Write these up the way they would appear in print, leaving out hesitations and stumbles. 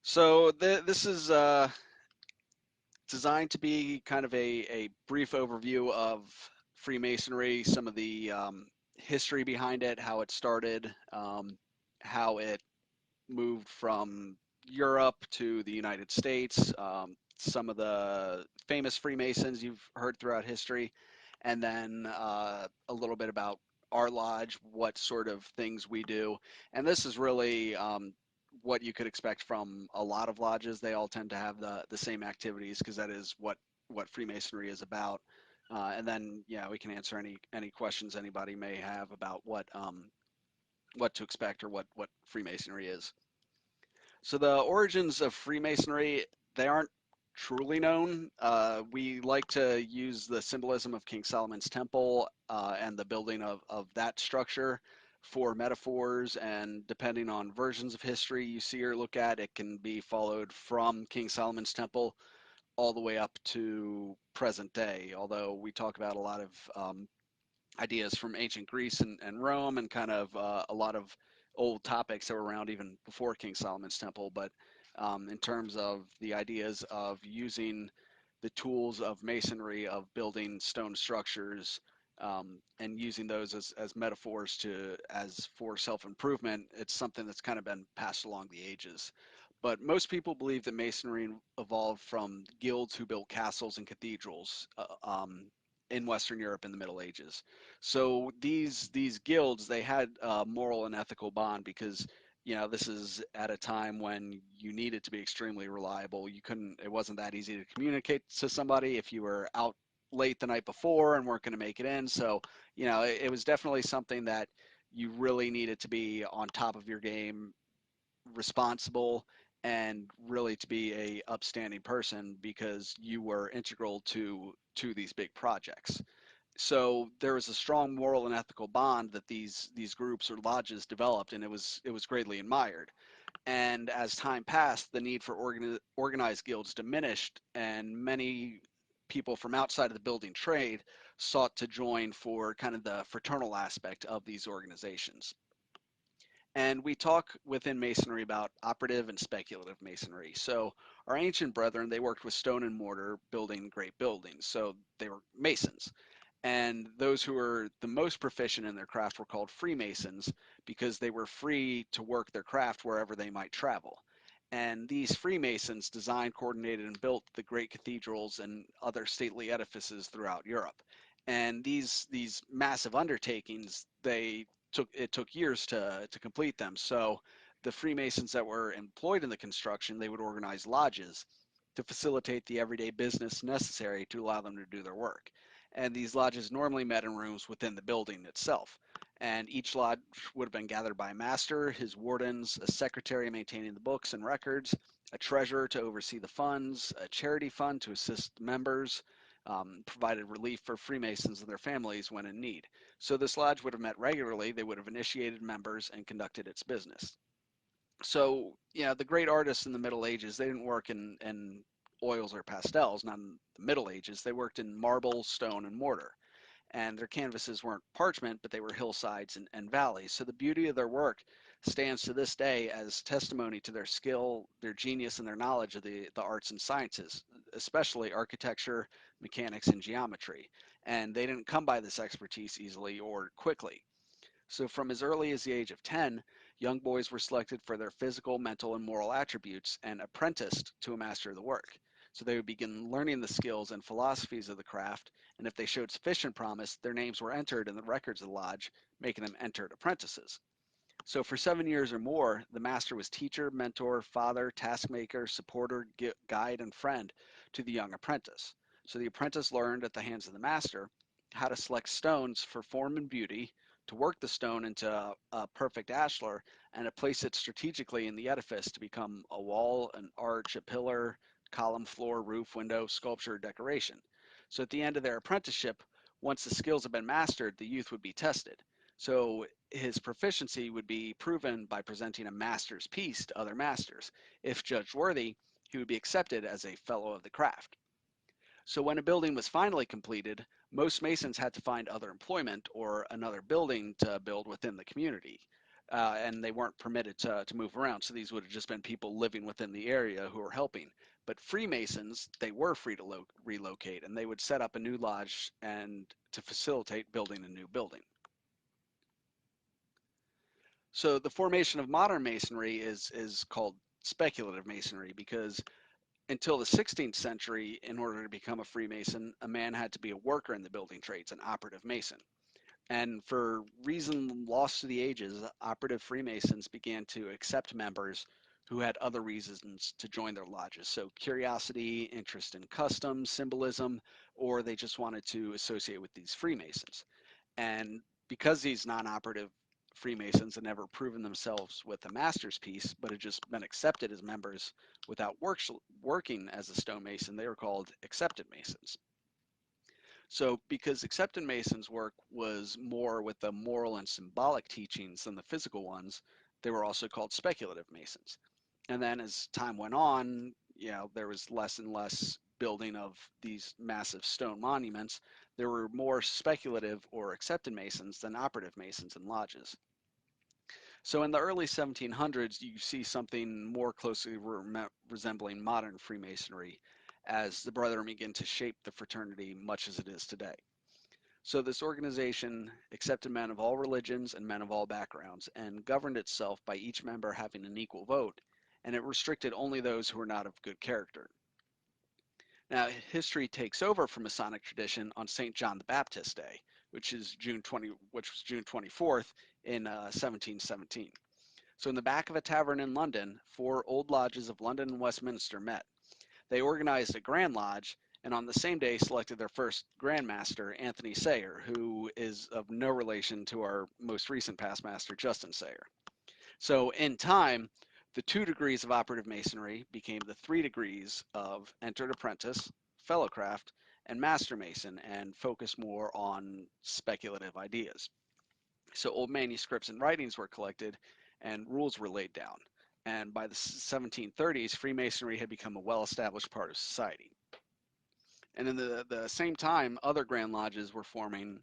So this is designed to be kind of a brief overview of Freemasonry, some of the history behind it, how it started, how it moved from Europe to the United States, some of the famous Freemasons you've heard throughout history, and then a little bit about our lodge, what sort of things we do. And this is really what you could expect from a lot of lodges. They all tend to have the same activities because that is what Freemasonry is about. And then, yeah, we can answer any questions anybody may have about what to expect or what Freemasonry is. So the origins of Freemasonry, they aren't truly known. We like to use the symbolism of King Solomon's Temple and the building of that structure for metaphors, and depending on versions of history you see or look at, it can be followed from King Solomon's Temple all the way up to present day, although we talk about a lot of ideas from ancient Greece and Rome and kind of a lot of old topics that were around even before King Solomon's Temple. But in terms of the ideas of using the tools of masonry, of building stone structures, and using those as metaphors to as for self-improvement, it's something that's kind of been passed along the ages. But most people believe that masonry evolved from guilds who built castles and cathedrals in Western Europe in the Middle Ages. So these guilds, they had a moral and ethical bond because this is at a time when you needed to be extremely reliable. You couldn't, it wasn't that easy to communicate to somebody if you were out late the night before and weren't going to make it in. So it was definitely something that you really needed to be on top of your game, responsible, and really to be a upstanding person because you were integral to these big projects. So there was a strong moral and ethical bond that these groups or lodges developed, and it was greatly admired. And as time passed, the need for organized guilds diminished, and many people from outside of the building trade sought to join for kind of the fraternal aspect of these organizations. And we talk within Masonry about operative and speculative Masonry. So our ancient brethren, they worked with stone and mortar building great buildings. So they were Masons. And those who were the most proficient in their craft were called Freemasons because they were free to work their craft wherever they might travel. And these Freemasons designed, coordinated, and built the great cathedrals and other stately edifices throughout Europe. And these massive undertakings, it took years to complete them. So the Freemasons that were employed in the construction, they would organize lodges to facilitate the everyday business necessary to allow them to do their work. And these lodges normally met in rooms within the building itself. And each lodge would have been gathered by a master, his wardens, a secretary maintaining the books and records, a treasurer to oversee the funds, a charity fund to assist members, provided relief for Freemasons and their families when in need. So this lodge would have met regularly, they would have initiated members and conducted its business. So, the great artists in the Middle Ages, they didn't work in oils or pastels, not in the Middle Ages. They worked in marble, stone, and mortar. And their canvases weren't parchment, but they were hillsides and valleys. So the beauty of their work stands to this day as testimony to their skill, their genius, and their knowledge of the arts and sciences, especially architecture, mechanics, and geometry. And they didn't come by this expertise easily or quickly. So from as early as the age of 10, young boys were selected for their physical, mental, and moral attributes and apprenticed to a master of the work. So they would begin learning the skills and philosophies of the craft, and if they showed sufficient promise, their names were entered in the records of the lodge, making them entered apprentices. So for 7 years or more, the master was teacher, mentor, father, taskmaker, supporter, guide, and friend to the young apprentice. So the apprentice learned at the hands of the master how to select stones for form and beauty, to work the stone into a perfect ashlar, and to place it strategically in the edifice to become a wall, an arch, a pillar, column, floor, roof, window, sculpture, decoration. So at the end of their apprenticeship, once the skills had been mastered, the youth would be tested. So his proficiency would be proven by presenting a master's piece to other masters. If judged worthy, he would be accepted as a fellow of the craft. So when a building was finally completed, most masons had to find other employment or another building to build within the community. and they weren't permitted to move around. So these would have just been people living within the area who were helping. But Freemasons, they were free to relocate, and they would set up a new lodge and to facilitate building a new building. So the formation of modern Masonry is called Speculative Masonry because until the 16th century, in order to become a Freemason, a man had to be a worker in the building trades, an operative Mason. And for reason lost to the ages, operative Freemasons began to accept members who had other reasons to join their lodges. So curiosity, interest in customs, symbolism, or they just wanted to associate with these Freemasons. And because these non-operative Freemasons had never proven themselves with a master's piece, but had just been accepted as members without working as a stonemason, they were called accepted Masons. So because accepted Masons' work was more with the moral and symbolic teachings than the physical ones, they were also called speculative Masons. And then as time went on, there was less and less building of these massive stone monuments. There were more speculative or accepted Masons than operative Masons in lodges. So in the early 1700s, you see something more closely resembling modern Freemasonry as the Brethren begin to shape the fraternity much as it is today. So this organization accepted men of all religions and men of all backgrounds and governed itself by each member having an equal vote, and it restricted only those who were not of good character. Now, history takes over from Masonic tradition on St. John the Baptist Day, which was June 24th in 1717. So in the back of a tavern in London, 4 old lodges of London and Westminster met. They organized a Grand Lodge, and on the same day selected their first Grand Master, Anthony Sayer, who is of no relation to our most recent past master, Justin Sayer. So in time, the 2 degrees of operative Masonry became the 3 degrees of entered apprentice, fellowcraft, and master mason, and focused more on speculative ideas. So old manuscripts and writings were collected, and rules were laid down. And by the 1730s, Freemasonry had become a well-established part of society. And in the same time, other Grand Lodges were forming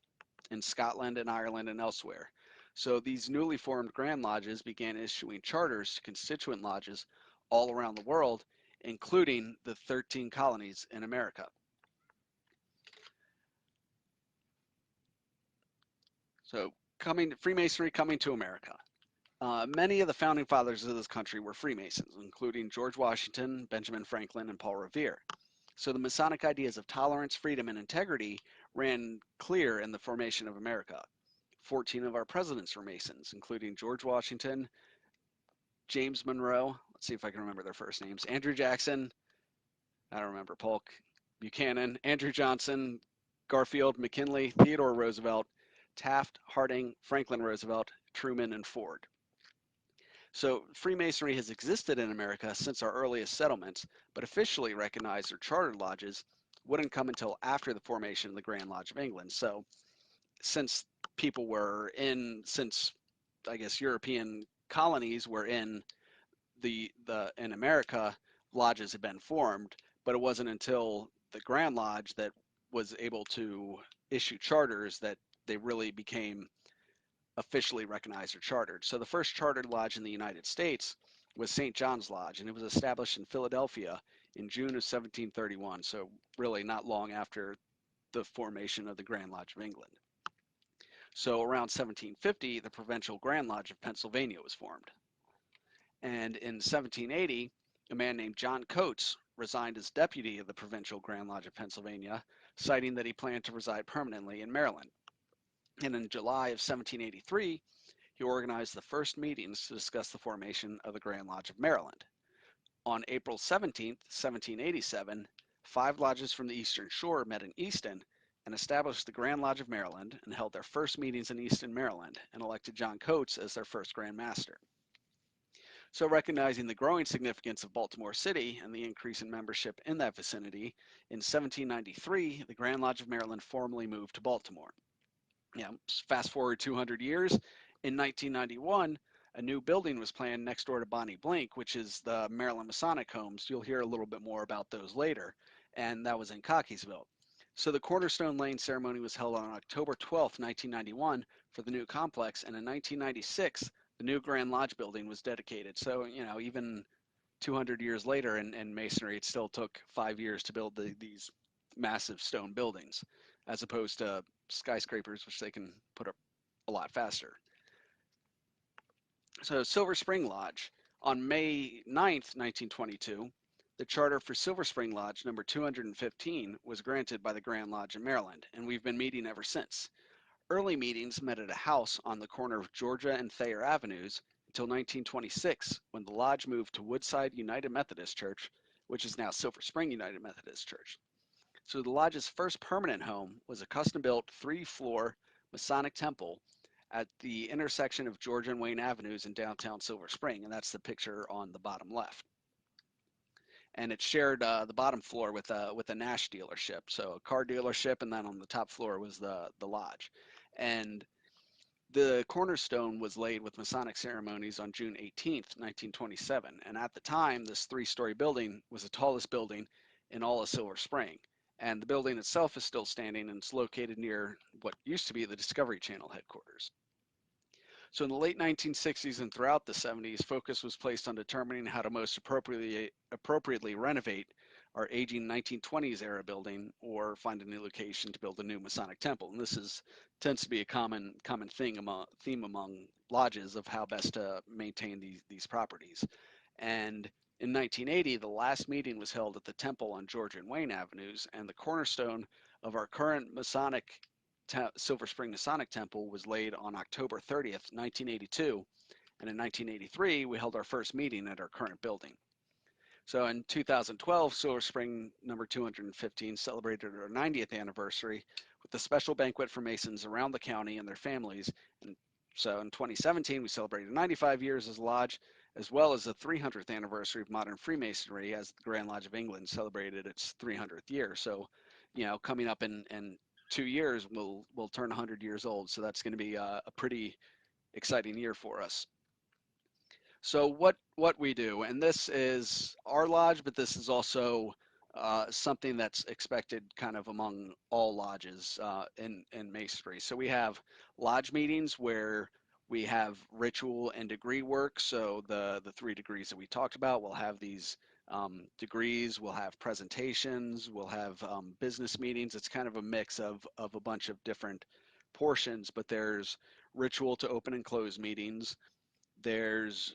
in Scotland and Ireland and elsewhere. So these newly formed Grand Lodges began issuing charters to constituent lodges all around the world, including the 13 colonies in America. So Freemasonry coming to America. Many of the founding fathers of this country were Freemasons, including George Washington, Benjamin Franklin, and Paul Revere. So the Masonic ideas of tolerance, freedom, and integrity ran clear in the formation of America. 14 of our presidents were Masons, including George Washington, James Monroe, let's see if I can remember their first names, Andrew Jackson, I don't remember, Polk, Buchanan, Andrew Johnson, Garfield, McKinley, Theodore Roosevelt, Taft, Harding, Franklin Roosevelt, Truman, and Ford. So Freemasonry has existed in America since our earliest settlements, but officially recognized or chartered lodges wouldn't come until after the formation of the Grand Lodge of England. So since I guess European colonies were in in America, lodges had been formed, but it wasn't until the Grand Lodge that was able to issue charters that they really became officially recognized or chartered. So the first chartered lodge in the United States was St. John's Lodge, and it was established in Philadelphia in June of 1731, so really not long after the formation of the Grand Lodge of England. So around 1750, the Provincial Grand Lodge of Pennsylvania was formed. And in 1780, a man named John Coates resigned as deputy of the Provincial Grand Lodge of Pennsylvania, citing that he planned to reside permanently in Maryland. And in July of 1783, he organized the first meetings to discuss the formation of the Grand Lodge of Maryland. On April 17, 1787, 5 lodges from the Eastern Shore met in Easton and established the Grand Lodge of Maryland and held their first meetings in Easton, Maryland, and elected John Coates as their first Grand Master. So recognizing the growing significance of Baltimore City and the increase in membership in that vicinity, in 1793, the Grand Lodge of Maryland formally moved to Baltimore. Fast forward 200 years, in 1991, a new building was planned next door to Bonnie Blink, which is the Maryland Masonic homes. You'll hear a little bit more about those later, and that was in Cockeysville. So the Cornerstone Laying ceremony was held on October 12, 1991 for the new complex, and in 1996, the new Grand Lodge building was dedicated. So, even 200 years later in Masonry, it still took 5 years to build these massive stone buildings, as opposed to skyscrapers, which they can put up a lot faster. So Silver Spring Lodge. On May 9th, 1922, the charter for Silver Spring Lodge number 215 was granted by the Grand Lodge in Maryland, and we've been meeting ever since. Early meetings met at a house on the corner of Georgia and Thayer Avenues until 1926, when the lodge moved to Woodside United Methodist Church, which is now Silver Spring United Methodist Church. So the lodge's first permanent home was a custom-built 3-floor Masonic temple at the intersection of Georgia and Wayne Avenues in downtown Silver Spring, and that's the picture on the bottom left. And it shared the bottom floor with a Nash dealership, so a car dealership, and then on the top floor was the lodge. And the cornerstone was laid with Masonic ceremonies on June 18th, 1927, and at the time, this 3-story building was the tallest building in all of Silver Spring. And the building itself is still standing, and it's located near what used to be the Discovery Channel headquarters. So in the late 1960s and throughout the 70s, focus was placed on determining how to most appropriately renovate our aging 1920s era building or find a new location to build a new Masonic temple. And this tends to be a common theme among lodges of how best to maintain these properties. And in 1980, the last meeting was held at the temple on Georgia and Wayne Avenues, and the cornerstone of our current Silver Spring Masonic Temple was laid on October 30th, 1982, and in 1983 we held our first meeting at our current building. So in 2012, Silver Spring number 215 celebrated our 90th anniversary with a special banquet for Masons around the county and their families. And so in 2017, we celebrated 95 years as a lodge, as well as the 300th anniversary of modern Freemasonry, as the Grand Lodge of England celebrated its 300th year. So, coming up in 2 years, we'll turn 100 years old. So that's going to be a pretty exciting year for us. So what we do, and this is our lodge, but this is also something that's expected kind of among all lodges in Masonry. So we have lodge meetings where we have ritual and degree work. So the 3 degrees that we talked about, we'll have these degrees, we'll have presentations, we'll have business meetings. It's kind of a mix of a bunch of different portions, but there's ritual to open and close meetings. There's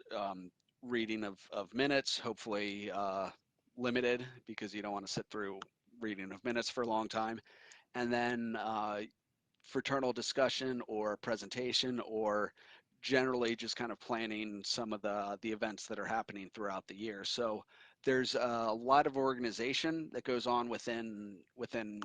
reading of minutes, hopefully limited, because you don't want to sit through reading of minutes for a long time. And then fraternal discussion or presentation, or generally just kind of planning some of the events that are happening throughout the year. So there's a lot of organization that goes on within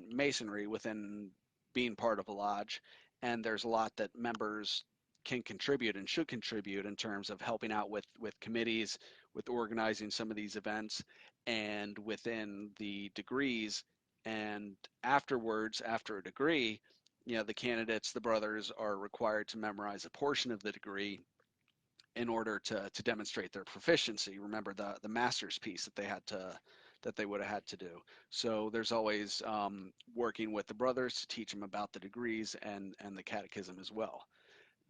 Masonry, within being part of a lodge, and there's a lot that members can contribute and should contribute in terms of helping out with committees, with organizing some of these events, and within the degrees. And afterwards, after a degree, the candidates, the brothers, are required to memorize a portion of the degree in order to demonstrate their proficiency. Remember the master's piece that they would have had to do. So there's always working with the brothers to teach them about the degrees and the catechism as well.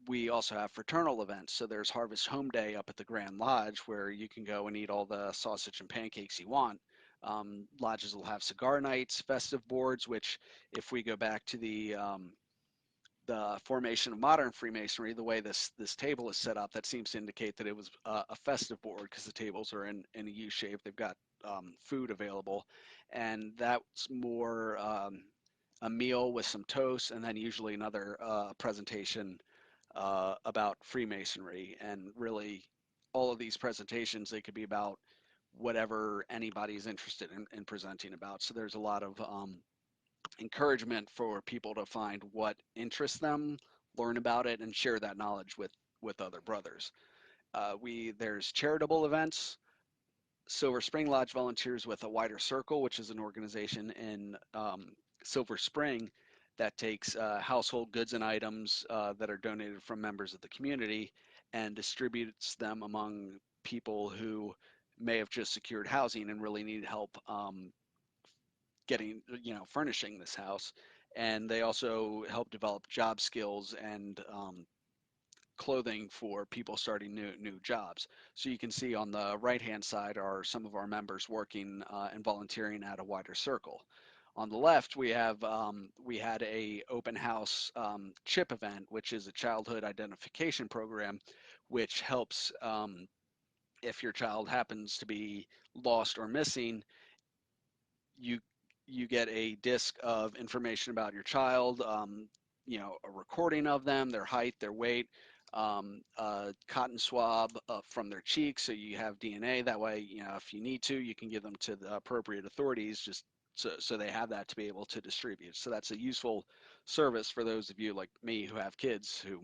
We also have fraternal events. So there's Harvest Home Day up at the Grand Lodge, where you can go and eat all the sausage and pancakes you want. Lodges will have cigar nights, festive boards, which, if we go back to the formation of modern Freemasonry, the way this table is set up, that seems to indicate that it was a festive board, because the tables are in a U shape. They've got food available, and that's more a meal with some toast, and then usually another presentation about Freemasonry. And really, all of these presentations, they could be about whatever anybody's interested in presenting about. So there's a lot of encouragement for people to find what interests them, learn about it, and share that knowledge with other brothers. There's charitable events. Silver Spring Lodge volunteers with a Wider Circle, which is an organization in Silver Spring that takes household goods and items that are donated from members of the community and distributes them among people who may have just secured housing and really need help furnishing this house. And they also help develop job skills and clothing for people starting new jobs. So you can see on the right hand side are some of our members working and volunteering at a wider circle. On the left, we had a open house CHIP event, which is a childhood identification program, which helps if your child happens to be lost or missing, you you get a disc of information about your child, a recording of them, their height, their weight, a cotton swab from their cheeks, so you have DNA. That way, if you need to, you can give them to the appropriate authorities, just so they have that to be able to distribute. So that's a useful service for those of you like me who have kids who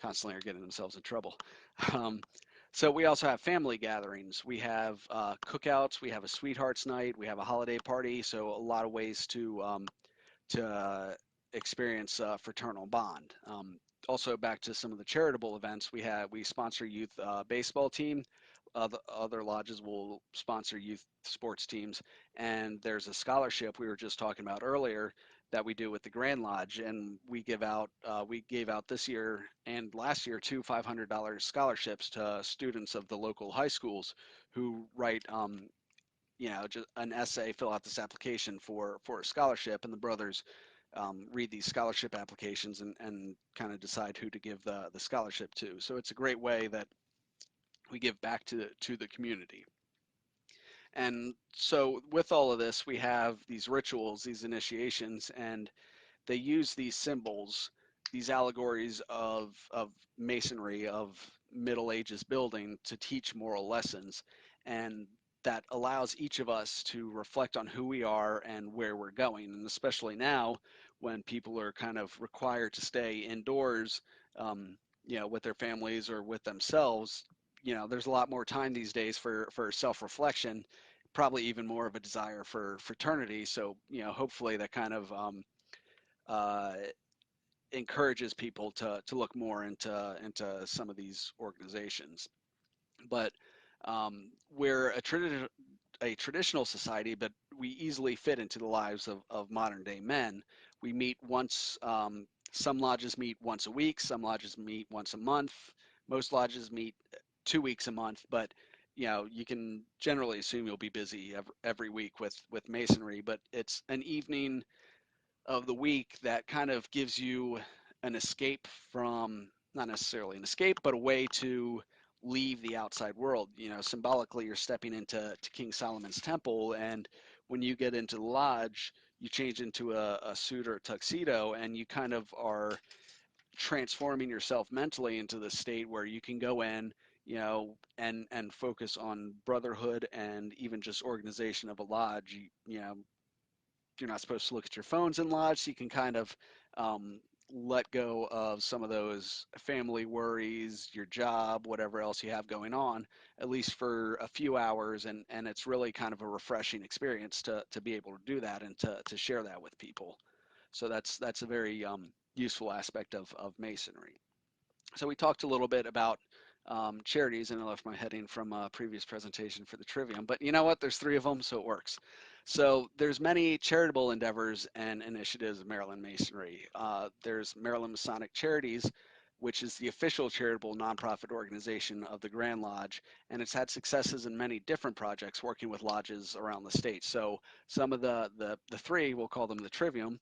constantly are getting themselves in trouble. Um, so we also have family gatherings. We have cookouts. We have a sweethearts night. We have a holiday party. So a lot of ways to experience fraternal bond. Also, back to some of the charitable events, we sponsor youth baseball team. Other lodges will sponsor youth sports teams, and there's a scholarship we were just talking about earlier that we do with the Grand Lodge, and we gave out this year and last year two $500 scholarships to students of the local high schools who write just an essay, fill out this application for a scholarship, and the brothers read these scholarship applications and kind of decide who to give the scholarship to. So it's a great way that we give back to the community. And so with all of this, we have these rituals, these initiations, and they use these symbols, these allegories of masonry, of Middle Ages building to teach moral lessons. And that allows each of us to reflect on who we are and where we're going. And especially now when people are kind of required to stay indoors, with their families or with themselves, there's a lot more time these days for self-reflection, probably even more of a desire for fraternity. So, hopefully that kind of uh, encourages people to look more into some of these organizations. But we're a traditional society, but we easily fit into the lives of modern day men. We meet once. Some lodges meet once a week. Some lodges meet once a month. Most lodges meet 2 weeks a month, but you can generally assume you'll be busy every week with masonry. But it's an evening of the week that kind of gives you an escape from, not necessarily an escape, but a way to leave the outside world. Symbolically, you're stepping into King Solomon's temple, and when you get into the lodge, you change into a suit or a tuxedo, and you kind of are transforming yourself mentally into the state where you can go in, and focus on brotherhood and even just organization of a lodge. You're not supposed to look at your phones in lodge, so you can kind of let go of some of those family worries, your job, whatever else you have going on, at least for a few hours, and it's really kind of a refreshing experience to be able to do that and to share that with people. So that's a very useful aspect of masonry. So we talked a little bit about charities, and I left my heading from a previous presentation for the trivium, but you know what? There's three of them, so it works. So there's many charitable endeavors and initiatives of Maryland Masonry. There's Maryland Masonic Charities, which is the official charitable nonprofit organization of the Grand Lodge, and it's had successes in many different projects working with lodges around the state. So some of the three, we'll call them the trivium,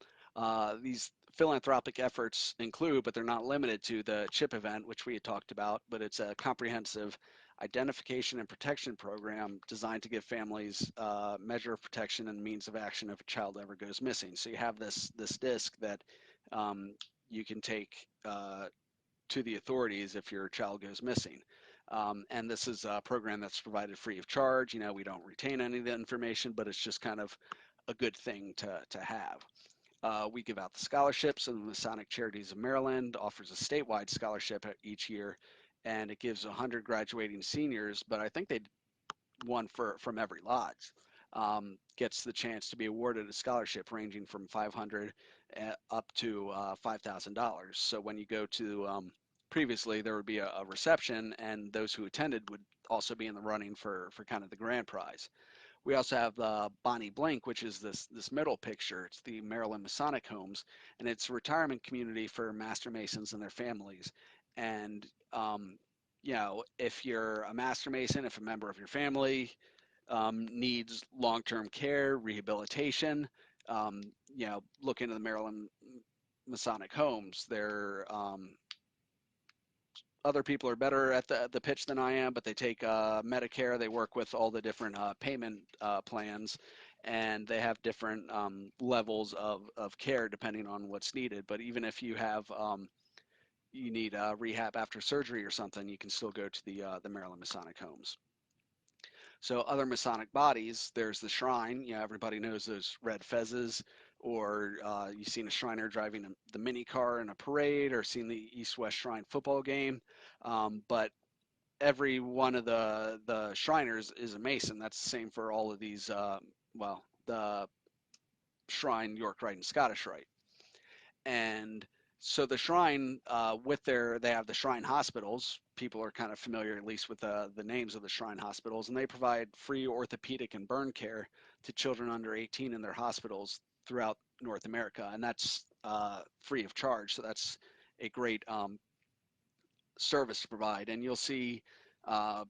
these philanthropic efforts include, but they're not limited to, the CHIP event, which we had talked about, but it's a comprehensive identification and protection program designed to give families measure of protection and means of action if a child ever goes missing. So you have this disc that um, you can take to the authorities if your child goes missing. And this is a program that's provided free of charge. We don't retain any of the information, but it's just kind of a good thing to have. We give out the scholarships, and the Masonic Charities of Maryland offers a statewide scholarship each year, and it gives 100 graduating seniors, but I think they one from every lodge, gets the chance to be awarded a scholarship ranging from 500 up to $5,000. So when you go to, previously there would be a reception, and those who attended would also be in the running for kind of the grand prize. We also have Bonnie Blink, which is this middle picture. It's the Maryland Masonic Homes, and it's a retirement community for Master Masons and their families. And if you're a Master Mason, if a member of your family needs long-term care, rehabilitation, look into the Maryland Masonic homes. They're other people are better at the pitch than I am, but they take Medicare. They work with all the different payment plans, and they have different levels of care depending on what's needed. But even if you have you need rehab after surgery or something, you can still go to the Maryland Masonic homes. So other Masonic bodies, there's the Shrine. Everybody knows those red fezzes, or you've seen a Shriner driving the mini car in a parade, or seen the East-West Shrine football game. But every one of the Shriners is a Mason. That's the same for all of these. The Shrine, York Rite, and Scottish Rite. And so the Shrine, they have the Shrine hospitals. People are kind of familiar, at least, with the names of the Shrine hospitals, and they provide free orthopedic and burn care to children under 18 in their hospitals throughout North America, and that's free of charge. So that's a great service to provide. And you'll see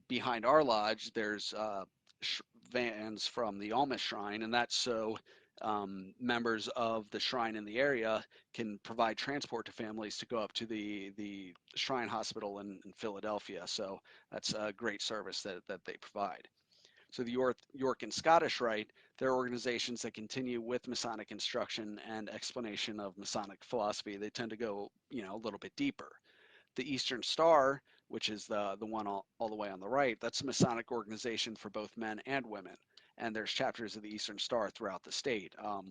behind our lodge, there's vans from the Almas Shrine, and that's so members of the shrine in the area can provide transport to families to go up to the Shrine Hospital in Philadelphia. So that's a great service that they provide. So the York and Scottish Rite, they're organizations that continue with Masonic instruction and explanation of Masonic philosophy. They tend to go, a little bit deeper. The Eastern Star, which is the one all the way on the right, that's a Masonic organization for both men and women. And there's chapters of the Eastern Star throughout the state. I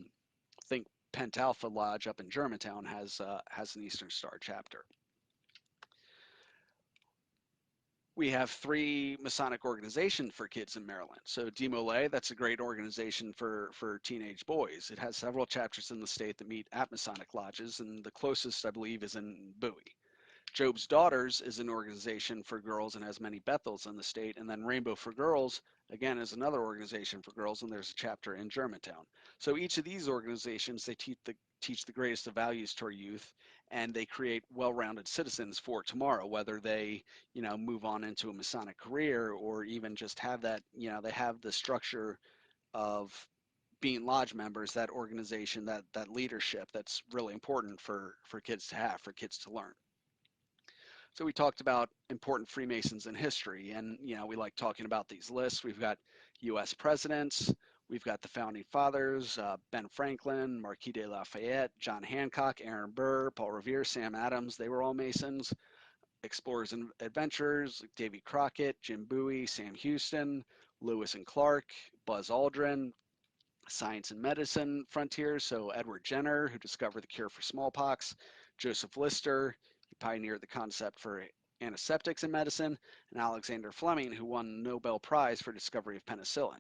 think Pentalpha Lodge up in Germantown has an Eastern Star chapter. We have 3 Masonic organizations for kids in Maryland. So DeMolay, that's a great organization for teenage boys. It has several chapters in the state that meet at Masonic lodges, and the closest, I believe, is in Bowie. Job's Daughters is an organization for girls and has many Bethels in the state. And then Rainbow for Girls, again, is another organization for girls, and there's a chapter in Germantown. So each of these organizations, they teach the greatest of values to our youth, and they create well-rounded citizens for tomorrow, whether they, move on into a Masonic career or even just have that, they have the structure of being lodge members, that organization, that leadership that's really important for kids to have, for kids to learn. So we talked about important Freemasons in history, and we like talking about these lists. We've got U.S. presidents, we've got the founding fathers, Ben Franklin, Marquis de Lafayette, John Hancock, Aaron Burr, Paul Revere, Sam Adams. They were all Masons. Explorers and adventurers, like Davy Crockett, Jim Bowie, Sam Houston, Lewis and Clark, Buzz Aldrin. Science and medicine frontiers, so Edward Jenner, who discovered the cure for smallpox, Joseph Lister, he pioneered the concept for antiseptics in medicine, and Alexander Fleming, who won the Nobel Prize for discovery of penicillin.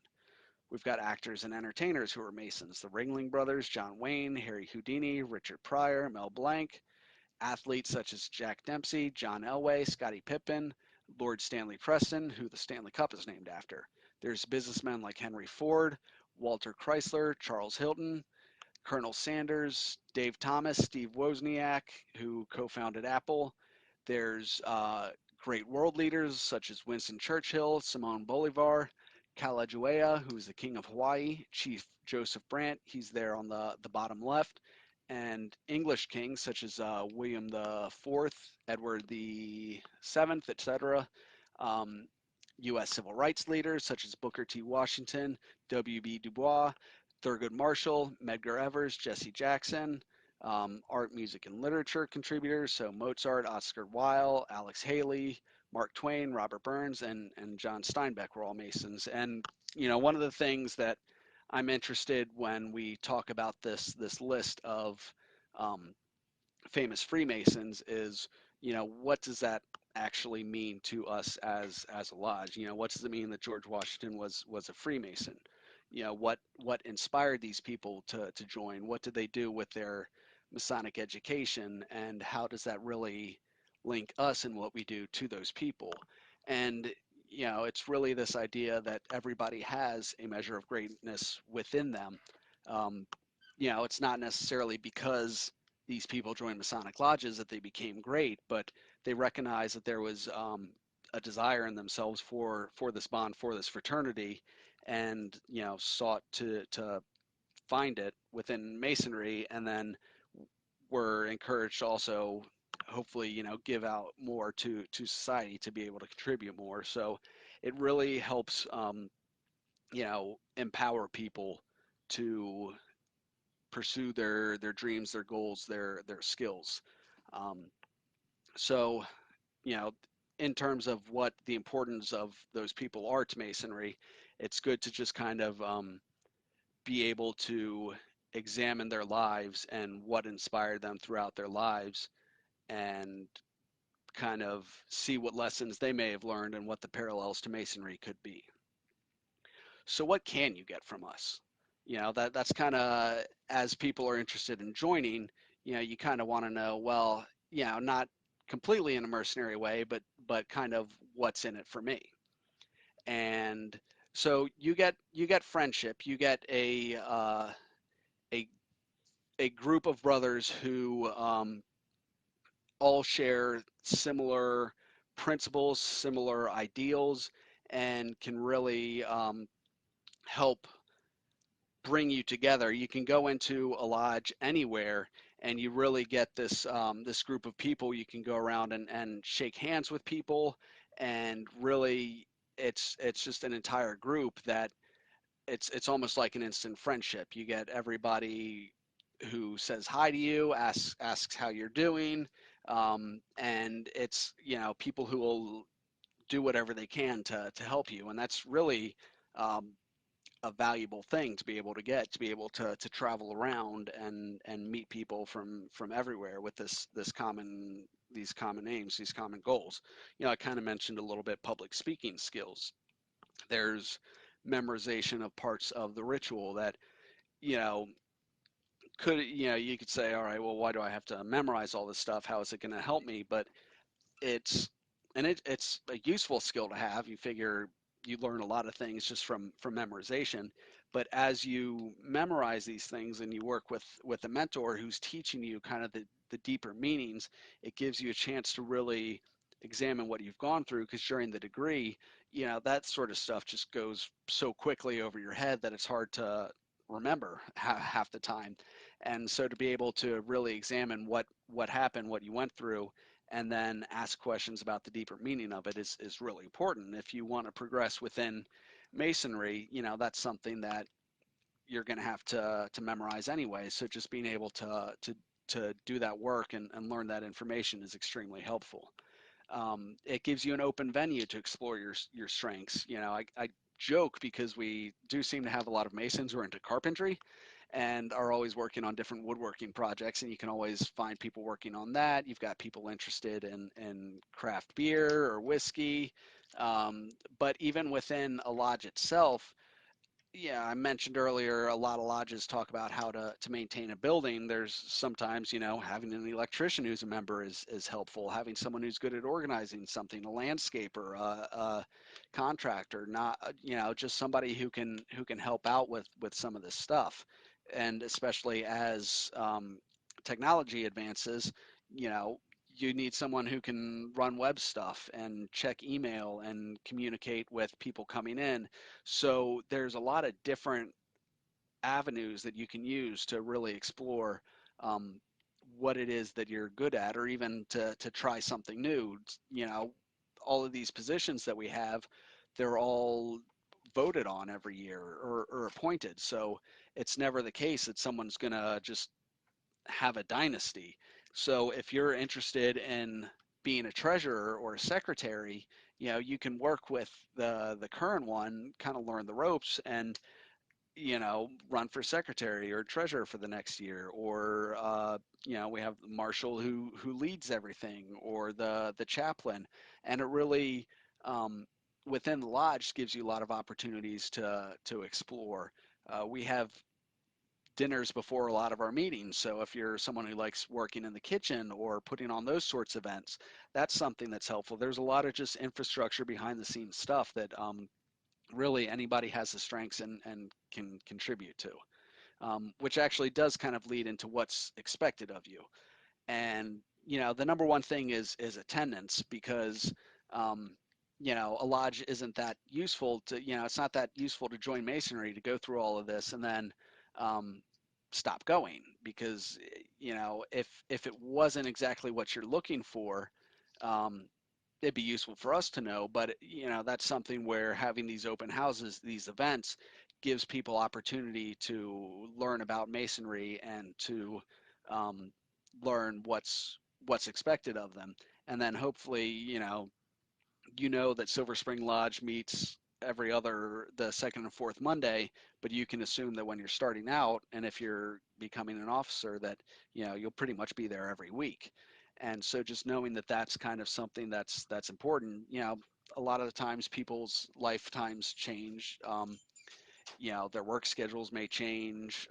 We've got actors and entertainers who are Masons, the Ringling Brothers, John Wayne, Harry Houdini, Richard Pryor, Mel Blanc, athletes such as Jack Dempsey, John Elway, Scottie Pippen, Lord Stanley Preston, who the Stanley Cup is named after. There's businessmen like Henry Ford, Walter Chrysler, Charles Hilton, Colonel Sanders, Dave Thomas, Steve Wozniak, who co-founded Apple. There's great world leaders such as Winston Churchill, Simon Bolivar, Kamehameha, who's the king of Hawaii, Chief Joseph Brant, he's there on the bottom left, and English kings such as William IV, Edward VII, etc. U.S. civil rights leaders such as Booker T. Washington, W.B. Du Bois, Thurgood Marshall, Medgar Evers, Jesse Jackson. Art, music, and literature contributors, so Mozart, Oscar Wilde, Alex Haley, Mark Twain, Robert Burns, and John Steinbeck were all Masons. And one of the things that I'm interested when we talk about this list of famous Freemasons is, what does that actually mean to us as a lodge? What does it mean that George Washington was a Freemason? What inspired these people to join? What did they do with their Masonic education, and how does that really link us and what we do to those people? And it's really this idea that everybody has a measure of greatness within them. It's not necessarily because these people joined Masonic lodges that they became great, but they recognized that there was a desire in themselves for this bond, for this fraternity, and sought to find it within Masonry, and then were encouraged to also hopefully give out more to society to be able to contribute more. So it really helps empower people to pursue their dreams, their goals, their skills. Um, so you know, in terms of what the importance of those people are to Masonry, it's good to just kind of be able to examine their lives and what inspired them throughout their lives, and kind of see what lessons they may have learned and what the parallels to Masonry could be. So what can you get from us? That's kind of, as people are interested in joining, you kind of want to know, well, not completely in a mercenary way, but kind of what's in it for me. And so you get friendship, you get a a group of brothers who all share similar principles, similar ideals, and can really help bring you together. You can go into a lodge anywhere, and you really get this group of people. You can go around and shake hands with people, and really, it's just an entire group that it's almost like an instant friendship. You get everybody who says hi to you, asks how you're doing, and it's people who will do whatever they can to help you, and that's really um, a valuable thing to be able to get, to be able to travel around and meet people from everywhere with these common aims, these common goals. I kind of mentioned a little bit public speaking skills. There's memorization of parts of the ritual that you know you could say, all right, well, why do I have to memorize all this stuff? How is it going to help me? But it's it's a useful skill to have. You figure you learn a lot of things just from memorization. But as you memorize these things and you work with a mentor who's teaching you kind of the deeper meanings, it gives you a chance to really examine what you've gone through, because during the degree, that sort of stuff just goes so quickly over your head that it's hard to remember half the time. And so to be able to really examine what happened, what you went through, and then ask questions about the deeper meaning of it is really important. If you want to progress within Masonry, that's something that you're going to have to memorize anyway. So just being able to do that work and learn that information is extremely helpful. It gives you an open venue to explore your strengths. I joke because we do seem to have a lot of Masons who are into carpentry and are always working on different woodworking projects, and you can always find people working on that. You've got people interested in craft beer or whiskey, but even within a lodge itself, yeah, I mentioned earlier, a lot of lodges talk about how to maintain a building. There's sometimes, having an electrician who's a member is helpful. Having someone who's good at organizing something, a landscaper, a contractor, not, just somebody who can help out with some of this stuff. And especially as technology advances, you know, you need someone who can run web stuff and check email and communicate with people coming in. So there's a lot of different avenues that you can use to really explore um, what it is that you're good at, or even to try something new. All of these positions that we have, they're all voted on every year or appointed. So it's never the case that someone's going to just have a dynasty. So if you're interested in being a treasurer or a secretary, you can work with the current one, kind of learn the ropes, and run for secretary or treasurer for the next year. Or we have the marshal who leads everything, or the chaplain, and it really within the lodge gives you a lot of opportunities to explore. We have dinners before a lot of our meetings. So if you're someone who likes working in the kitchen or putting on those sorts of events, that's something that's helpful. There's a lot of just infrastructure behind the scenes stuff that really anybody has the strengths and can contribute to, which actually does kind of lead into what's expected of you. And the number one thing is attendance, because um, a lodge isn't that useful to, it's not that useful to join Masonry to go through all of this and then um, stop going, because if it wasn't exactly what you're looking for, um, it'd be useful for us to know. But that's something where having these open houses, these events, gives people opportunity to learn about Masonry and to um, learn what's expected of them. And then hopefully that Silver Spring Lodge meets the second and fourth Monday, but you can assume that when you're starting out, and if you're becoming an officer, that you'll pretty much be there every week. And so just knowing that that's kind of something that's important. A lot of the times people's lifetimes change. Their work schedules may change.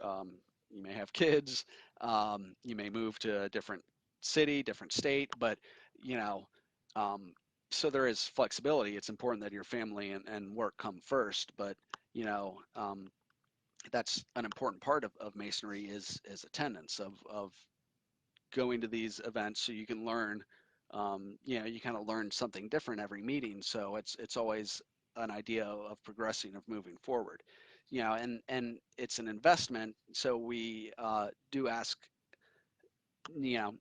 You may have kids. You may move to a different city, different state, but you know, um, so there is flexibility. It's important that your family and work come first, but you know, um, that's an important part of Masonry is attendance, of going to these events so you can learn. You kind of learn something different every meeting, so it's always an idea of progressing, of moving forward. And it's an investment, so we do ask,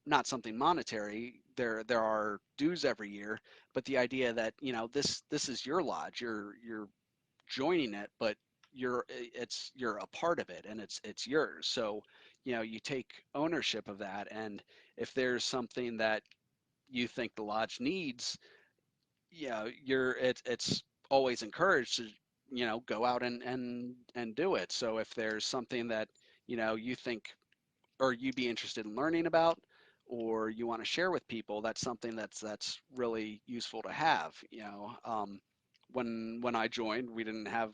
not something monetary. There are dues every year, but the idea that this is your lodge, you're joining it, but you're a part of it, and it's yours. So you take ownership of that, and if there's something that you think the lodge needs, it's always encouraged to go out and do it. So if there's something that you think, or you'd be interested in learning about, or you want to share with people, that's something that's really useful to have. When I joined, we didn't have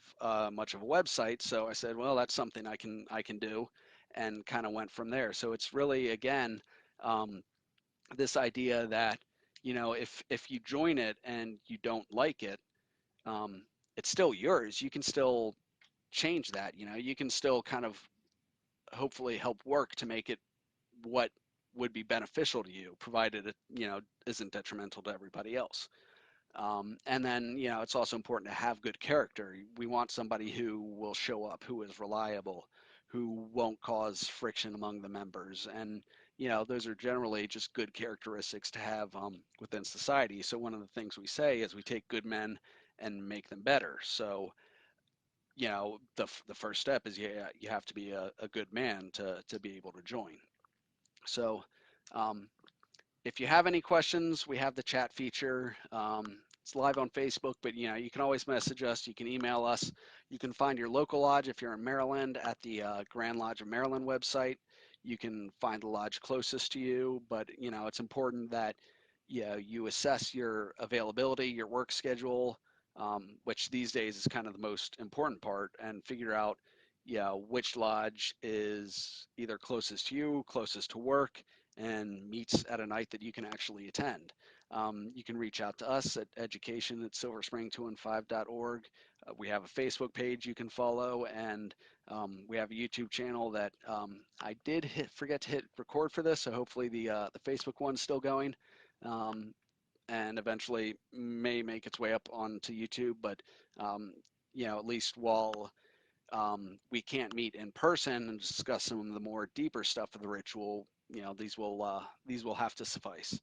much of a website, so I said, well, that's something I can do, and kind of went from there. So it's really, again, um, this idea that if you join it and you don't like it, um, it's still yours. You can still change that. You can still kind of hopefully help work to make it what would be beneficial to you, provided it isn't detrimental to everybody else. And then it's also important to have good character. We want somebody who will show up, who is reliable, who won't cause friction among the members, and those are generally just good characteristics to have within society. So one of the things we say is we take good men and make them better. So the first step is you have to be a good man to be able to join. So um, if you have any questions, we have the chat feature. It's live on Facebook, but you can always message us. You can email us. You can find your local lodge if you're in Maryland at the Grand Lodge of Maryland website. You can find the lodge closest to you, but it's important that you assess your availability, your work schedule, which these days is kind of the most important part, and figure out which lodge is either closest to you, closest to work, and meets at a night that you can actually attend. You can reach out to us at education@silverspring215.org. We have a Facebook page you can follow, and we have a YouTube channel that I did forget to hit record for this, so hopefully the Facebook one's still going, and eventually may make its way up onto YouTube. But um, at least while we can't meet in person and discuss some of the more deeper stuff of the ritual, these will have to suffice.